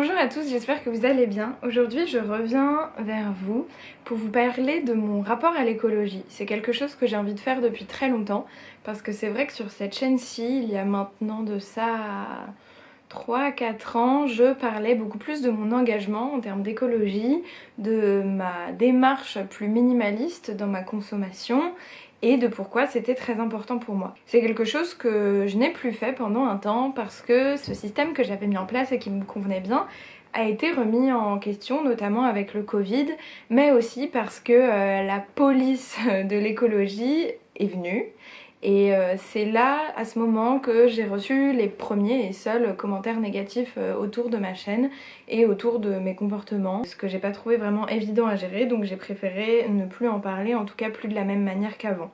Bonjour à tous, j'espère que vous allez bien. Aujourd'hui, je reviens vers vous pour vous parler de mon rapport à l'écologie. C'est quelque chose que j'ai envie de faire depuis très longtemps parce que c'est vrai que sur cette chaîne-ci, il y a maintenant de ça 3 à 4 ans, je parlais beaucoup plus de mon engagement en termes d'écologie, de ma démarche plus minimaliste dans ma consommation et de pourquoi c'était très important pour moi. C'est quelque chose que je n'ai plus fait pendant un temps parce que ce système que j'avais mis en place et qui me convenait bien a été remis en question, notamment avec le Covid, mais aussi parce que la police de l'écologie est venue. Et c'est là, à ce moment, que j'ai reçu les premiers et seuls commentaires négatifs autour de ma chaîne et autour de mes comportements, ce que j'ai pas trouvé vraiment évident à gérer, donc j'ai préféré ne plus en parler, en tout cas plus de la même manière qu'avant.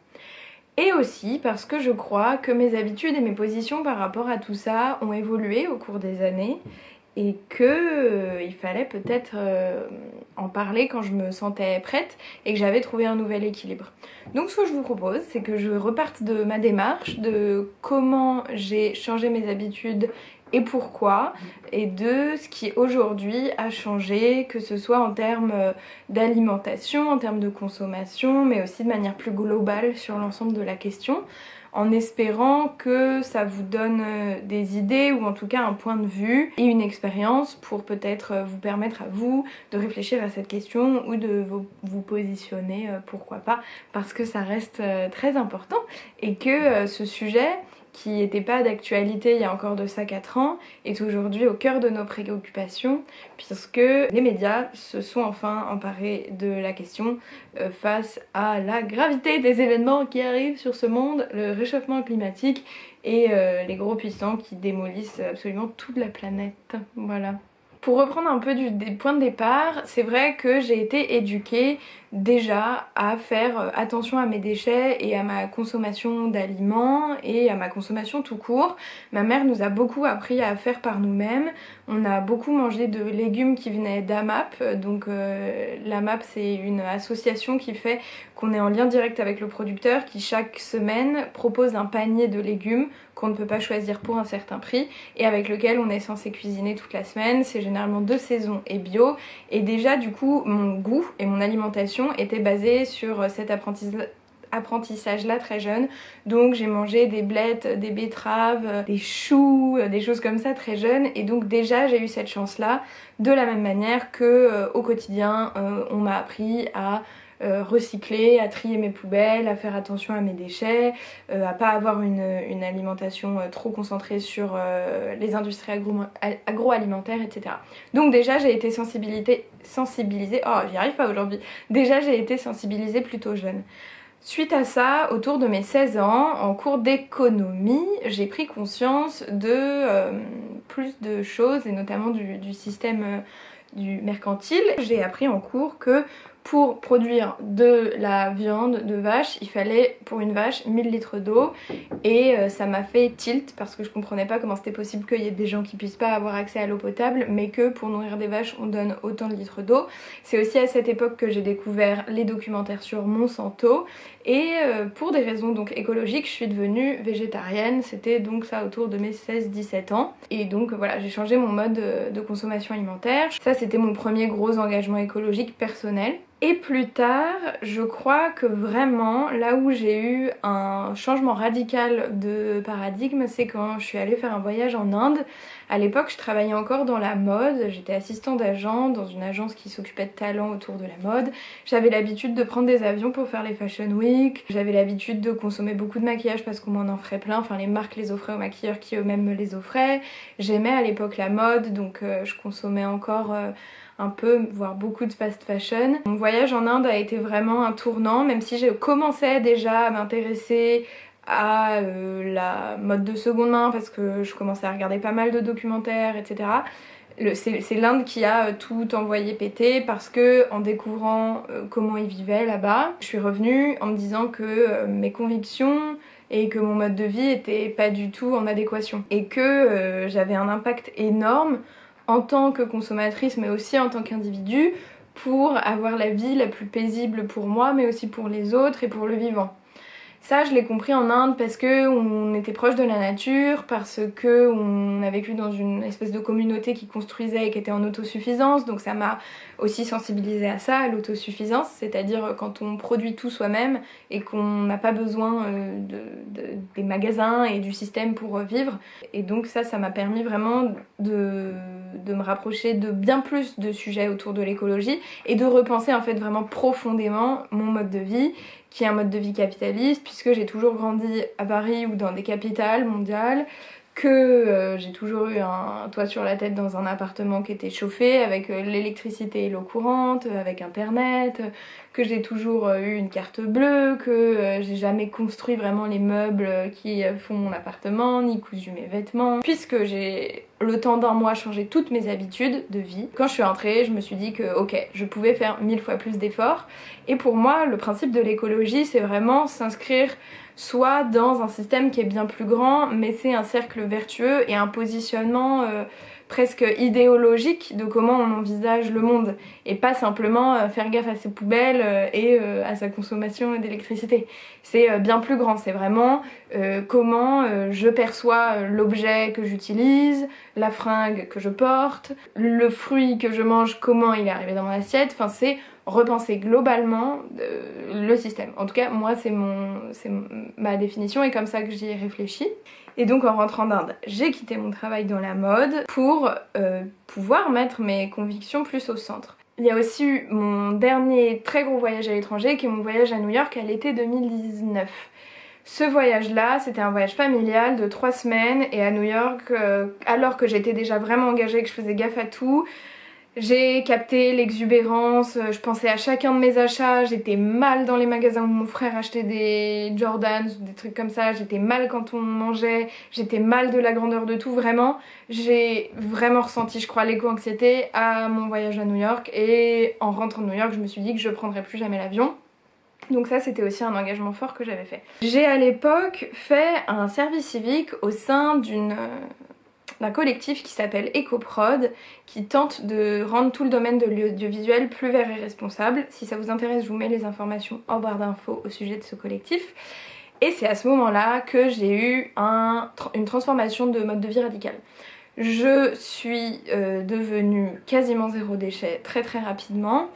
Et aussi parce que je crois que mes habitudes et mes positions par rapport à tout ça ont évolué au cours des années et que il fallait peut-être en parler quand je me sentais prête et que j'avais trouvé un nouvel équilibre. Donc ce que je vous propose, c'est que je reparte de ma démarche, de comment j'ai changé mes habitudes et pourquoi, et de ce qui aujourd'hui a changé, que ce soit en termes d'alimentation, en termes de consommation, mais aussi de manière plus globale sur l'ensemble de la question, en espérant que ça vous donne des idées ou en tout cas un point de vue et une expérience pour peut-être vous permettre à vous de réfléchir à cette question ou de vous positionner, pourquoi pas, parce que ça reste très important et que ce sujet qui n'était pas d'actualité il y a encore de ça 4 ans, est aujourd'hui au cœur de nos préoccupations, puisque les médias se sont enfin emparés de la question face à la gravité des événements qui arrivent sur ce monde, le réchauffement climatique et les gros puissants qui démolissent absolument toute la planète. Voilà. Pour reprendre un peu des points de départ, c'est vrai que j'ai été éduquée déjà à faire attention à mes déchets et à ma consommation d'aliments et à ma consommation tout court. Ma mère nous a beaucoup appris à faire par nous-mêmes. On a beaucoup mangé de légumes qui venaient d'AMAP. Donc l'AMAP, c'est une association qui fait qu'on est en lien direct avec le producteur qui chaque semaine propose un panier de légumes qu'on ne peut pas choisir pour un certain prix et avec lequel on est censé cuisiner toute la semaine. C'est généralement de saison et bio. Et déjà du coup mon goût et mon alimentation étaient basés sur cet apprentissage-là très jeune. Donc j'ai mangé des blettes, des betteraves, des choux, des choses comme ça très jeune. Et donc déjà j'ai eu cette chance-là, de la même manière que au quotidien on m'a appris à recycler, à trier mes poubelles, à faire attention à mes déchets, à pas avoir une alimentation trop concentrée sur les industries agroalimentaires, etc. Donc déjà j'ai été sensibilisée, oh j'y arrive pas aujourd'hui, déjà j'ai été sensibilisée plutôt jeune. Suite à ça, autour de mes 16 ans, en cours d'économie, j'ai pris conscience de plus de choses et notamment du système du mercantile. J'ai appris en cours que pour produire de la viande de vache, il fallait pour une vache 1000 litres d'eau et ça m'a fait tilt parce que je comprenais pas comment c'était possible qu'il y ait des gens qui puissent pas avoir accès à l'eau potable mais que pour nourrir des vaches on donne autant de litres d'eau. C'est aussi à cette époque que j'ai découvert les documentaires sur Monsanto et pour des raisons donc écologiques je suis devenue végétarienne, c'était donc ça autour de mes 16-17 ans et donc voilà j'ai changé mon mode de consommation alimentaire. Ça c'était mon premier gros engagement écologique personnel. Et plus tard, je crois que vraiment, là où j'ai eu un changement radical de paradigme, c'est quand je suis allée faire un voyage en Inde. À l'époque, je travaillais encore dans la mode, j'étais assistante d'agent dans une agence qui s'occupait de talents autour de la mode. J'avais l'habitude de prendre des avions pour faire les Fashion Week. J'avais l'habitude de consommer beaucoup de maquillage parce qu'on m'en offrait plein, enfin les marques les offraient aux maquilleurs qui eux-mêmes me les offraient. J'aimais à l'époque la mode, donc je consommais encore un peu, voire beaucoup de fast fashion. Mon voyage en Inde a été vraiment un tournant, même si je commençais déjà à m'intéresser à la mode de seconde main parce que je commençais à regarder pas mal de documentaires, etc. C'est l'Inde qui a tout envoyé péter parce que en découvrant comment ils vivaient là-bas, je suis revenue en me disant que mes convictions et que mon mode de vie était pas du tout en adéquation et que j'avais un impact énorme en tant que consommatrice mais aussi en tant qu'individu pour avoir la vie la plus paisible pour moi mais aussi pour les autres et pour le vivant. Ça, je l'ai compris en Inde parce que on était proche de la nature, parce que on a vécu dans une espèce de communauté qui construisait et qui était en autosuffisance, donc ça m'a aussi sensibilisée à ça, à l'autosuffisance, c'est-à-dire quand on produit tout soi-même et qu'on n'a pas besoin des magasins et du système pour vivre. Et donc ça m'a permis vraiment de me rapprocher de bien plus de sujets autour de l'écologie et de repenser en fait vraiment profondément mon mode de vie, qui est un mode de vie capitaliste, puisque j'ai toujours grandi à Paris ou dans des capitales mondiales, que j'ai toujours eu un toit sur la tête dans un appartement qui était chauffé, avec l'électricité et l'eau courante, avec internet, que j'ai toujours eu une carte bleue, que j'ai jamais construit vraiment les meubles qui font mon appartement, ni cousu mes vêtements, puisque j'ai le temps d'un mois changé toutes mes habitudes de vie. Quand je suis rentrée, je me suis dit que ok, je pouvais faire 1000 fois plus d'efforts, et pour moi le principe de l'écologie c'est vraiment s'inscrire soit dans un système qui est bien plus grand, mais c'est un cercle vertueux et un positionnement presque idéologique de comment on envisage le monde, et pas simplement faire gaffe à ses poubelles et à sa consommation d'électricité. C'est bien plus grand, c'est vraiment comment je perçois l'objet que j'utilise, la fringue que je porte, le fruit que je mange, comment il est arrivé dans mon assiette, enfin c'est repenser globalement le système. En tout cas, moi, c'est ma définition et comme ça que j'y ai réfléchi. Et donc, en rentrant d'Inde, j'ai quitté mon travail dans la mode pour pouvoir mettre mes convictions plus au centre. Il y a aussi eu mon dernier très gros voyage à l'étranger, qui est mon voyage à New York à l'été 2019. Ce voyage-là, c'était un voyage familial de 3 semaines, et à New York, alors que j'étais déjà vraiment engagée, que je faisais gaffe à tout, j'ai capté l'exubérance, je pensais à chacun de mes achats, j'étais mal dans les magasins où mon frère achetait des Jordans ou des trucs comme ça, j'étais mal quand on mangeait, j'étais mal de la grandeur de tout, vraiment. J'ai vraiment ressenti, je crois, l'éco-anxiété à mon voyage à New York, et en rentrant de New York, je me suis dit que je prendrais plus jamais l'avion. Donc ça, c'était aussi un engagement fort que j'avais fait. J'ai à l'époque fait un service civique au sein d'un collectif qui s'appelle EcoProd, qui tente de rendre tout le domaine de l'audiovisuel plus vert et responsable. Si ça vous intéresse, je vous mets les informations en barre d'infos au sujet de ce collectif. Et c'est à ce moment-là que j'ai eu une transformation de mode de vie radicale. Je suis devenue quasiment zéro déchet très très rapidement.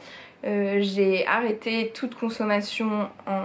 J'ai arrêté toute consommation en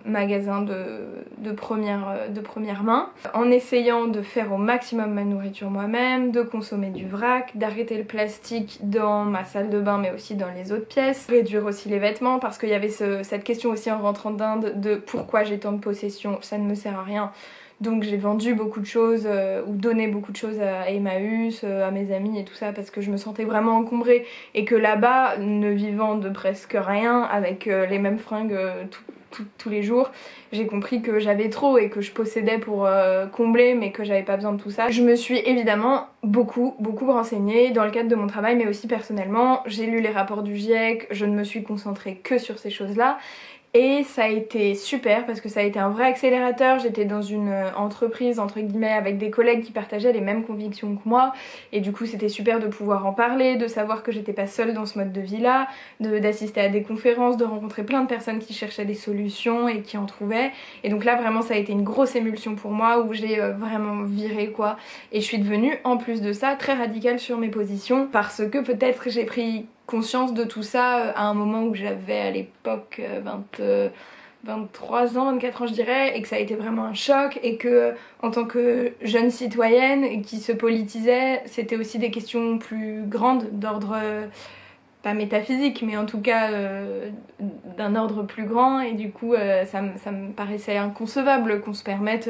magasin de première main, en essayant de faire au maximum ma nourriture moi-même, de consommer du vrac, d'arrêter le plastique dans ma salle de bain mais aussi dans les autres pièces, réduire aussi les vêtements parce qu'il y avait cette question aussi en rentrant d'Inde de pourquoi j'ai tant de possessions, ça ne me sert à rien. Donc j'ai vendu beaucoup de choses ou donné beaucoup de choses à Emmaüs, à mes amis et tout ça parce que je me sentais vraiment encombrée et que là-bas, ne vivant de presque rien avec les mêmes fringues tous les jours, j'ai compris que j'avais trop et que je possédais pour combler mais que j'avais pas besoin de tout ça. Je me suis évidemment beaucoup renseignée dans le cadre de mon travail mais aussi personnellement. J'ai lu les rapports du GIEC, je ne me suis concentrée que sur ces choses-là. Et ça a été super parce que ça a été un vrai accélérateur. J'étais dans une entreprise entre guillemets avec des collègues qui partageaient les mêmes convictions que moi et du coup c'était super de pouvoir en parler, de savoir que j'étais pas seule dans ce mode de vie là, d'assister à des conférences, de rencontrer plein de personnes qui cherchaient des solutions et qui en trouvaient. Et donc là vraiment ça a été une grosse émulsion pour moi où j'ai vraiment viré quoi. Et je suis devenue en plus de ça très radicale sur mes positions parce que peut-être j'ai pris conscience de tout ça à un moment où j'avais à l'époque 23 ans, 24 ans je dirais, et que ça a été vraiment un choc et que en tant que jeune citoyenne qui se politisait, c'était aussi des questions plus grandes d'ordre pas métaphysique mais en tout cas d'un ordre plus grand et du coup ça me paraissait inconcevable qu'on se permette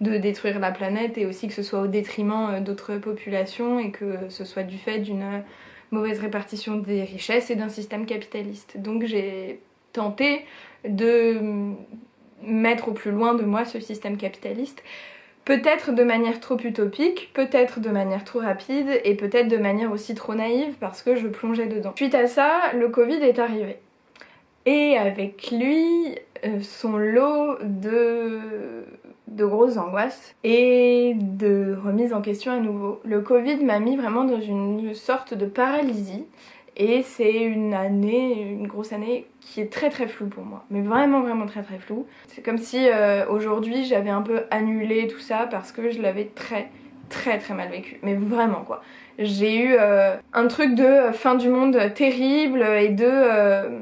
de détruire la planète et aussi que ce soit au détriment d'autres populations et que ce soit du fait d'une mauvaise répartition des richesses et d'un système capitaliste. Donc j'ai tenté de mettre au plus loin de moi ce système capitaliste, peut-être de manière trop utopique, peut-être de manière trop rapide et peut-être de manière aussi trop naïve parce que je plongeais dedans. Suite à ça, le Covid est arrivé. Et avec lui, son lot de grosses angoisses et de remise en question à nouveau. Le Covid m'a mis vraiment dans une sorte de paralysie Et c'est une année, une grosse année qui est très très floue pour moi, mais vraiment vraiment très très floue. C'est comme si aujourd'hui j'avais un peu annulé tout ça parce que je l'avais très très mal vécu, mais vraiment quoi. J'ai eu un truc de fin du monde terrible et de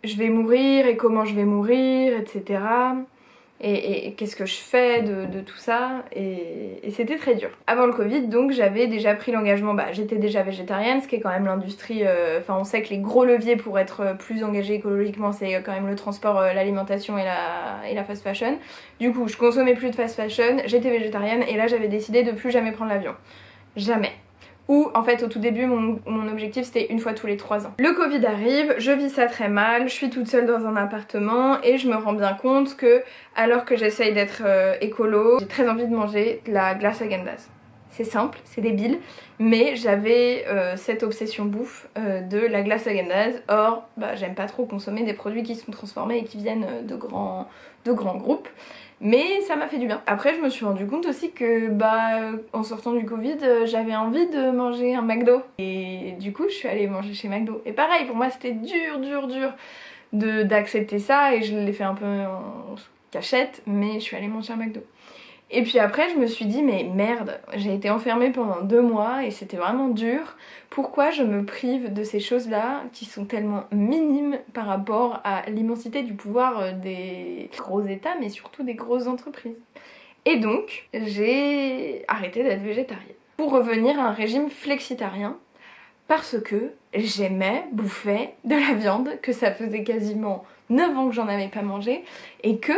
je vais mourir et comment je vais mourir, etc. Et qu'est-ce que je fais de tout ça, et c'était très dur. Avant le Covid, donc, j'avais déjà pris l'engagement, j'étais déjà végétarienne, ce qui est quand même l'industrie, enfin on sait que les gros leviers pour être plus engagé écologiquement, c'est quand même le transport, l'alimentation et la fast fashion. Du coup, je consommais plus de fast fashion, j'étais végétarienne, et là j'avais décidé de plus jamais prendre l'avion. Jamais. Ou en fait au tout début mon objectif c'était une fois tous les 3 ans. Le Covid arrive, je vis ça très mal, je suis toute seule dans un appartement et je me rends bien compte que alors que j'essaye d'être écolo, j'ai très envie de manger de la glace Häagen-Dazs. C'est simple, c'est débile, mais j'avais cette obsession bouffe de la glace Häagen-Dazs. Or, j'aime pas trop consommer des produits qui sont transformés et qui viennent de grands groupes. Mais ça m'a fait du bien. Après je me suis rendu compte aussi que en sortant du Covid j'avais envie de manger un McDo. Et du coup je suis allée manger chez McDo. Et pareil pour moi c'était dur d'accepter ça, et je l'ai fait un peu en cachette, mais je suis allée manger un McDo. Et puis après je me suis dit mais merde, j'ai été enfermée pendant 2 mois et c'était vraiment dur. Pourquoi je me prive de ces choses-là qui sont tellement minimes par rapport à l'immensité du pouvoir des gros états, mais surtout des grosses entreprises. Et donc j'ai arrêté d'être végétarienne pour revenir à un régime flexitarien, parce que j'aimais bouffer de la viande, que ça faisait quasiment 9 ans que j'en avais pas mangé, et que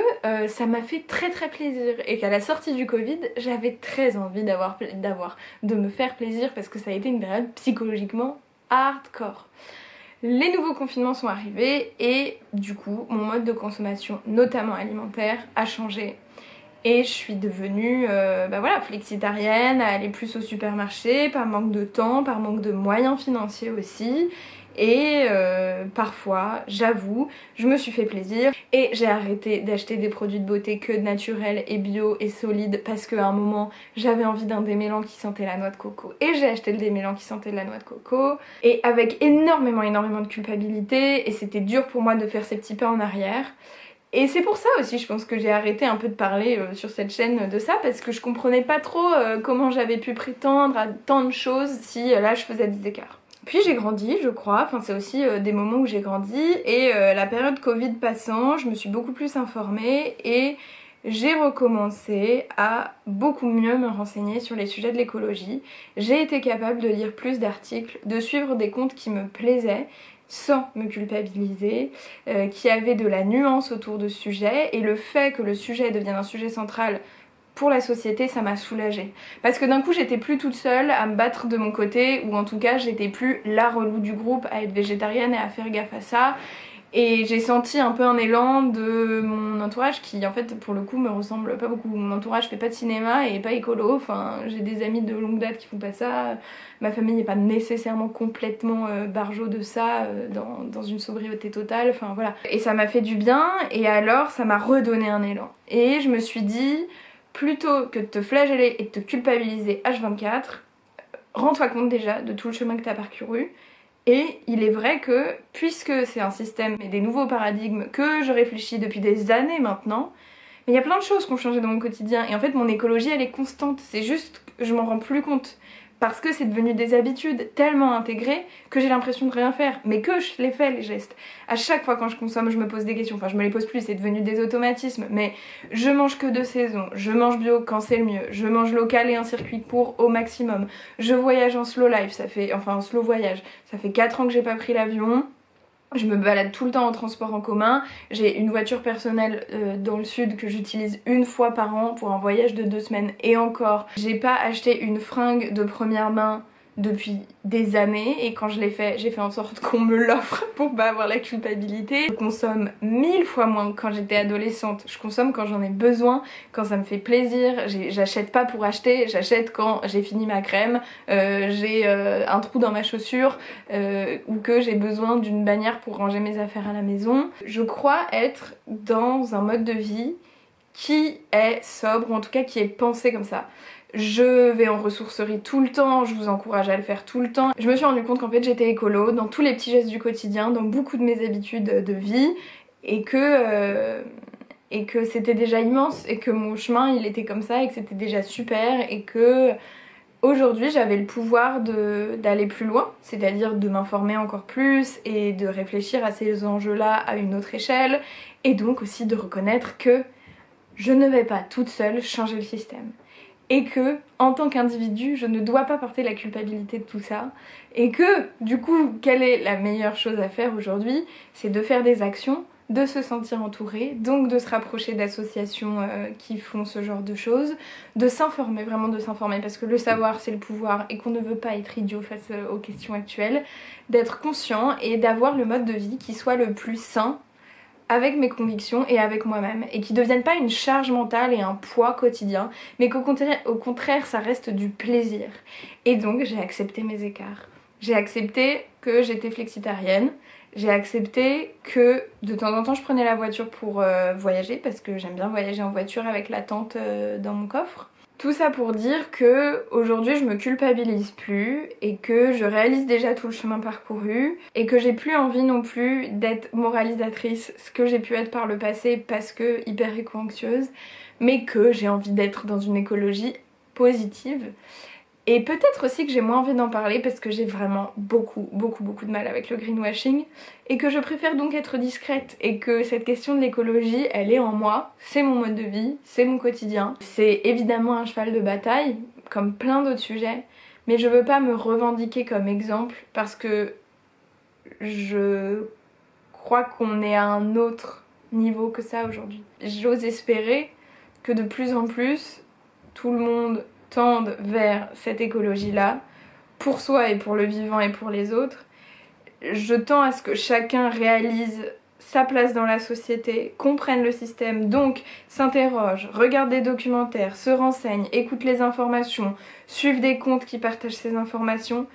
ça m'a fait très plaisir, et qu'à la sortie du Covid j'avais très envie de me faire plaisir, parce que ça a été une période psychologiquement hardcore. Les nouveaux confinements sont arrivés et du coup mon mode de consommation, notamment alimentaire, a changé. Et je suis devenue flexitarienne, à aller plus au supermarché, par manque de temps, par manque de moyens financiers aussi. Et parfois, j'avoue, je me suis fait plaisir et j'ai arrêté d'acheter des produits de beauté que naturels et bio et solides, parce qu'à un moment j'avais envie d'un démêlant qui sentait la noix de coco, et j'ai acheté le démêlant qui sentait la noix de coco, et avec énormément de culpabilité, et c'était dur pour moi de faire ces petits pas en arrière. Et c'est pour ça aussi je pense que j'ai arrêté un peu de parler sur cette chaîne de ça, parce que je comprenais pas trop comment j'avais pu prétendre à tant de choses si là je faisais des écarts. Puis j'ai grandi, je crois, enfin c'est aussi des moments où j'ai grandi, et la période Covid passant, je me suis beaucoup plus informée et j'ai recommencé à beaucoup mieux me renseigner sur les sujets de l'écologie. J'ai été capable de lire plus d'articles, de suivre des comptes qui me plaisaient, sans me culpabiliser, qui avaient de la nuance autour de ce sujet, et le fait que le sujet devienne un sujet central pour la société, ça m'a soulagée. Parce que d'un coup j'étais plus toute seule à me battre de mon côté, ou en tout cas j'étais plus la relou du groupe à être végétarienne et à faire gaffe à ça. Et j'ai senti un peu un élan de mon entourage qui en fait pour le coup me ressemble pas beaucoup. Mon entourage fait pas de cinéma et est pas écolo, enfin j'ai des amis de longue date qui font pas ça. Ma famille n'est pas nécessairement complètement barjot de ça, dans une sobriété totale, enfin voilà. Et ça m'a fait du bien, et alors ça m'a redonné un élan. Et je me suis dit, plutôt que de te flageller et de te culpabiliser H24, rends-toi compte déjà de tout le chemin que tu as parcouru. Et il est vrai que, puisque c'est un système et des nouveaux paradigmes que je réfléchis depuis des années maintenant, mais il y a plein de choses qui ont changé dans mon quotidien. Et en fait mon écologie elle est constante, c'est juste que je m'en rends plus compte. Parce que c'est devenu des habitudes tellement intégrées que j'ai l'impression de rien faire, mais que je les fais les gestes. À chaque fois quand je consomme, je me pose des questions, enfin je me les pose plus, c'est devenu des automatismes, mais je mange que de saison, je mange bio quand c'est le mieux, je mange local et un circuit court au maximum, je voyage en slow life, en slow voyage, ça fait 4 ans que j'ai pas pris l'avion. Je me balade tout le temps en transport en commun, j'ai une voiture personnelle dans le sud que j'utilise une fois par an pour un voyage de 2 semaines, et encore, j'ai pas acheté une fringue de première main depuis des années, et quand je l'ai fait, j'ai fait en sorte qu'on me l'offre pour pas avoir la culpabilité. Je consomme 1000 fois moins que quand j'étais adolescente, je consomme quand j'en ai besoin, quand ça me fait plaisir, j'achète pas pour acheter, j'achète quand j'ai fini ma crème, j'ai un trou dans ma chaussure, ou que j'ai besoin d'une bannière pour ranger mes affaires à la maison. Je crois être dans un mode de vie qui est sobre, ou en tout cas qui est pensé comme ça. Je vais en ressourcerie tout le temps, je vous encourage à le faire tout le temps. Je me suis rendu compte qu'en fait j'étais écolo dans tous les petits gestes du quotidien, dans beaucoup de mes habitudes de vie et que c'était déjà immense et que mon chemin il était comme ça et que c'était déjà super et que aujourd'hui j'avais le pouvoir d'aller plus loin, c'est-à-dire de m'informer encore plus et de réfléchir à ces enjeux-là à une autre échelle et donc aussi de reconnaître que je ne vais pas toute seule changer le système. Et que, en tant qu'individu, je ne dois pas porter la culpabilité de tout ça. Et que, du coup, quelle est la meilleure chose à faire aujourd'hui? C'est de faire des actions, de se sentir entouré, donc de se rapprocher d'associations qui font ce genre de choses, de s'informer, vraiment de s'informer, parce que le savoir c'est le pouvoir et qu'on ne veut pas être idiot face aux questions actuelles, d'être conscient et d'avoir le mode de vie qui soit le plus sain avec mes convictions et avec moi-même et qui ne deviennent pas une charge mentale et un poids quotidien mais qu'au contraire ça reste du plaisir. Et donc j'ai accepté mes écarts. J'ai accepté que j'étais flexitarienne, j'ai accepté que de temps en temps je prenais la voiture pour voyager parce que j'aime bien voyager en voiture avec la tente dans mon coffre. Tout ça pour dire que aujourd'hui je me culpabilise plus et que je réalise déjà tout le chemin parcouru et que j'ai plus envie non plus d'être moralisatrice, ce que j'ai pu être par le passé parce que hyper éco-anxieuse, mais que j'ai envie d'être dans une écologie positive. Et peut-être aussi que j'ai moins envie d'en parler parce que j'ai vraiment beaucoup de mal avec le greenwashing et que je préfère donc être discrète et que cette question de l'écologie, elle est en moi, c'est mon mode de vie, c'est mon quotidien. C'est évidemment un cheval de bataille, comme plein d'autres sujets, mais je veux pas me revendiquer comme exemple parce que je crois qu'on est à un autre niveau que ça aujourd'hui. J'ose espérer que de plus en plus, tout le monde tendent vers cette écologie-là, pour soi et pour le vivant et pour les autres. Je tends à ce que chacun réalise sa place dans la société, comprenne le système, donc s'interroge, regarde des documentaires, se renseigne, écoute les informations, suive des comptes qui partagent ces informations,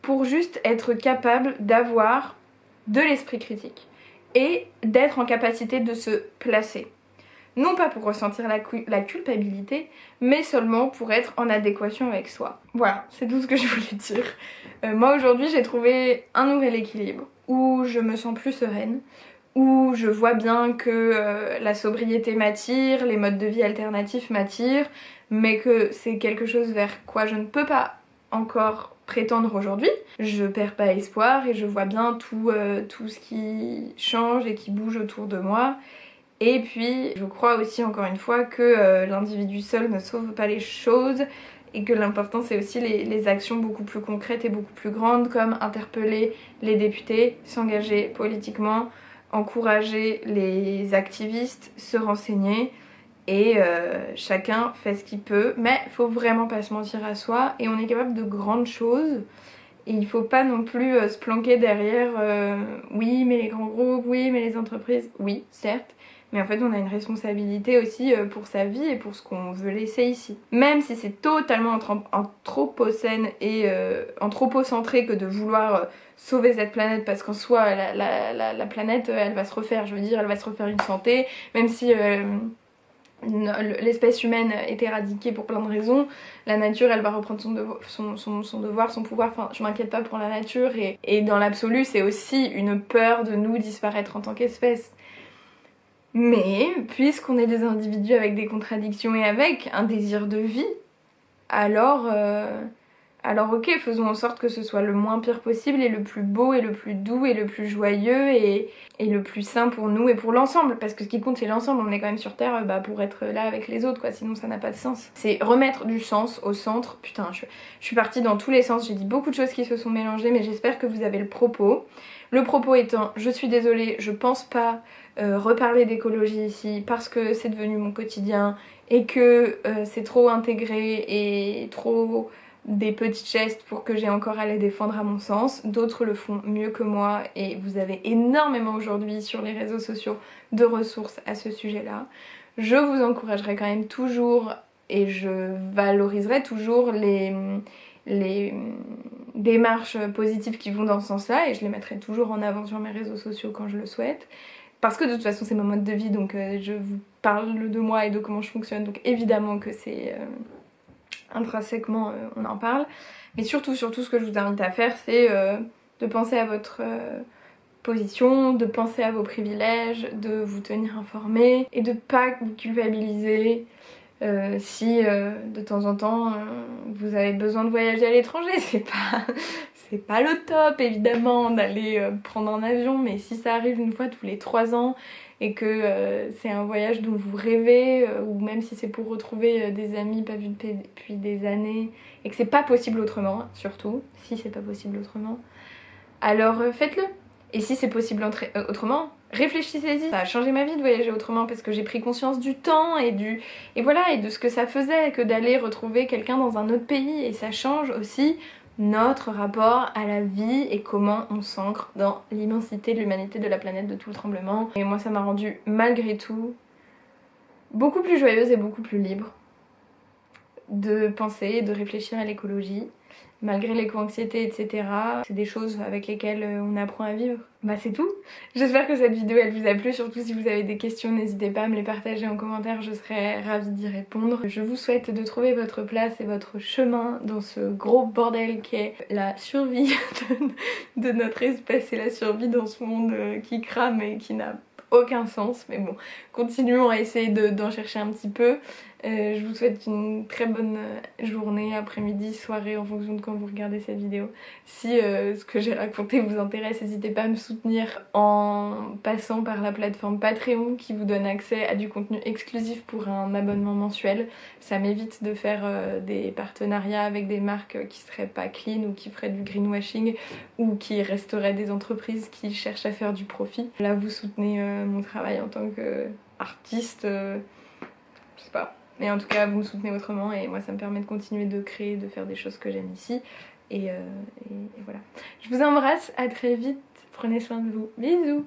pour juste être capable d'avoir de l'esprit critique et d'être en capacité de se placer. Non pas pour ressentir la culpabilité, mais seulement pour être en adéquation avec soi. Voilà, c'est tout ce que je voulais dire. Moi aujourd'hui j'ai trouvé un nouvel équilibre, où je me sens plus sereine, où je vois bien que la sobriété m'attire, les modes de vie alternatifs m'attirent, mais que c'est quelque chose vers quoi je ne peux pas encore prétendre aujourd'hui. Je perds pas espoir et je vois bien tout ce qui change et qui bouge autour de moi. Et puis je crois aussi encore une fois que l'individu seul ne sauve pas les choses et que l'important c'est aussi les actions beaucoup plus concrètes et beaucoup plus grandes comme interpeller les députés, s'engager politiquement, encourager les activistes, se renseigner et chacun fait ce qu'il peut mais faut vraiment pas se mentir à soi et on est capable de grandes choses. Et il faut pas non plus se planquer derrière oui mais les grands groupes, oui mais les entreprises, oui certes, mais en fait on a une responsabilité aussi pour sa vie et pour ce qu'on veut laisser ici. Même si c'est totalement anthropocène et anthropocentré que de vouloir sauver cette planète parce qu'en soi la planète elle va se refaire, je veux dire elle va se refaire une santé, même si l'espèce humaine est éradiquée pour plein de raisons, la nature elle va reprendre son devoir, son pouvoir, enfin je m'inquiète pas pour la nature et dans l'absolu c'est aussi une peur de nous disparaître en tant qu'espèce. Mais puisqu'on est des individus avec des contradictions et avec un désir de vie, alors ok, faisons en sorte que ce soit le moins pire possible et le plus beau et le plus doux et le plus joyeux et le plus sain pour nous et pour l'ensemble. Parce que ce qui compte c'est l'ensemble, on est quand même sur Terre pour être là avec les autres quoi, sinon ça n'a pas de sens. C'est remettre du sens au centre. Putain, je suis partie dans tous les sens, j'ai dit beaucoup de choses qui se sont mélangées mais j'espère que vous avez le propos. Le propos étant, je suis désolée, je pense pas reparler d'écologie ici parce que c'est devenu mon quotidien et que c'est trop intégré et trop des petits gestes pour que j'ai encore à les défendre à mon sens. D'autres le font mieux que moi et vous avez énormément aujourd'hui sur les réseaux sociaux de ressources à ce sujet-là. Je vous encouragerai quand même toujours et je valoriserai toujours les démarches positives qui vont dans ce sens-là et je les mettrai toujours en avant sur mes réseaux sociaux quand je le souhaite. Parce que de toute façon c'est mon mode de vie donc je vous parle de moi et de comment je fonctionne donc évidemment que c'est intrinsèquement on en parle. Mais surtout ce que je vous invite à faire, c'est de penser à votre position, de penser à vos privilèges, de vous tenir informé et de pas vous culpabiliser si de temps en temps vous avez besoin de voyager à l'étranger. C'est pas le top évidemment d'aller prendre un avion, mais si ça arrive une fois tous les 3 ans et que c'est un voyage dont vous rêvez, ou même si c'est pour retrouver des amis pas vus depuis des années et que c'est pas possible autrement, surtout si c'est pas possible autrement, alors faites-le. Et si c'est possible autrement, réfléchissez-y. Ça a changé ma vie de voyager autrement parce que j'ai pris conscience du temps et voilà, et de ce que ça faisait que d'aller retrouver quelqu'un dans un autre pays. Et ça change aussi notre rapport à la vie et comment on s'ancre dans l'immensité de l'humanité, de la planète, de tout le tremblement. Et moi ça m'a rendue malgré tout beaucoup plus joyeuse et beaucoup plus libre de penser et de réfléchir à l'écologie. Malgré l'éco-anxiété, etc. C'est des choses avec lesquelles on apprend à vivre. Bah c'est tout. J'espère que cette vidéo elle vous a plu, surtout si vous avez des questions, n'hésitez pas à me les partager en commentaire, je serai ravie d'y répondre. Je vous souhaite de trouver votre place et votre chemin dans ce gros bordel qui est la survie de notre espèce et la survie dans ce monde qui crame et qui n'a aucun sens. Mais bon, continuons à essayer d'en chercher un petit peu. Je vous souhaite une très bonne journée, après-midi, soirée en fonction de quand vous regardez cette vidéo. Si ce que j'ai raconté vous intéresse, n'hésitez pas à me soutenir en passant par la plateforme Patreon qui vous donne accès à du contenu exclusif pour un abonnement mensuel. Ça m'évite de faire des partenariats avec des marques qui seraient pas clean ou qui feraient du greenwashing ou qui resteraient des entreprises qui cherchent à faire du profit. Là vous soutenez mon travail en tant qu'artiste, je sais pas. Mais en tout cas, vous me soutenez autrement et moi ça me permet de continuer de créer, de faire des choses que j'aime ici. Et voilà. Je vous embrasse, à très vite, prenez soin de vous. Bisous!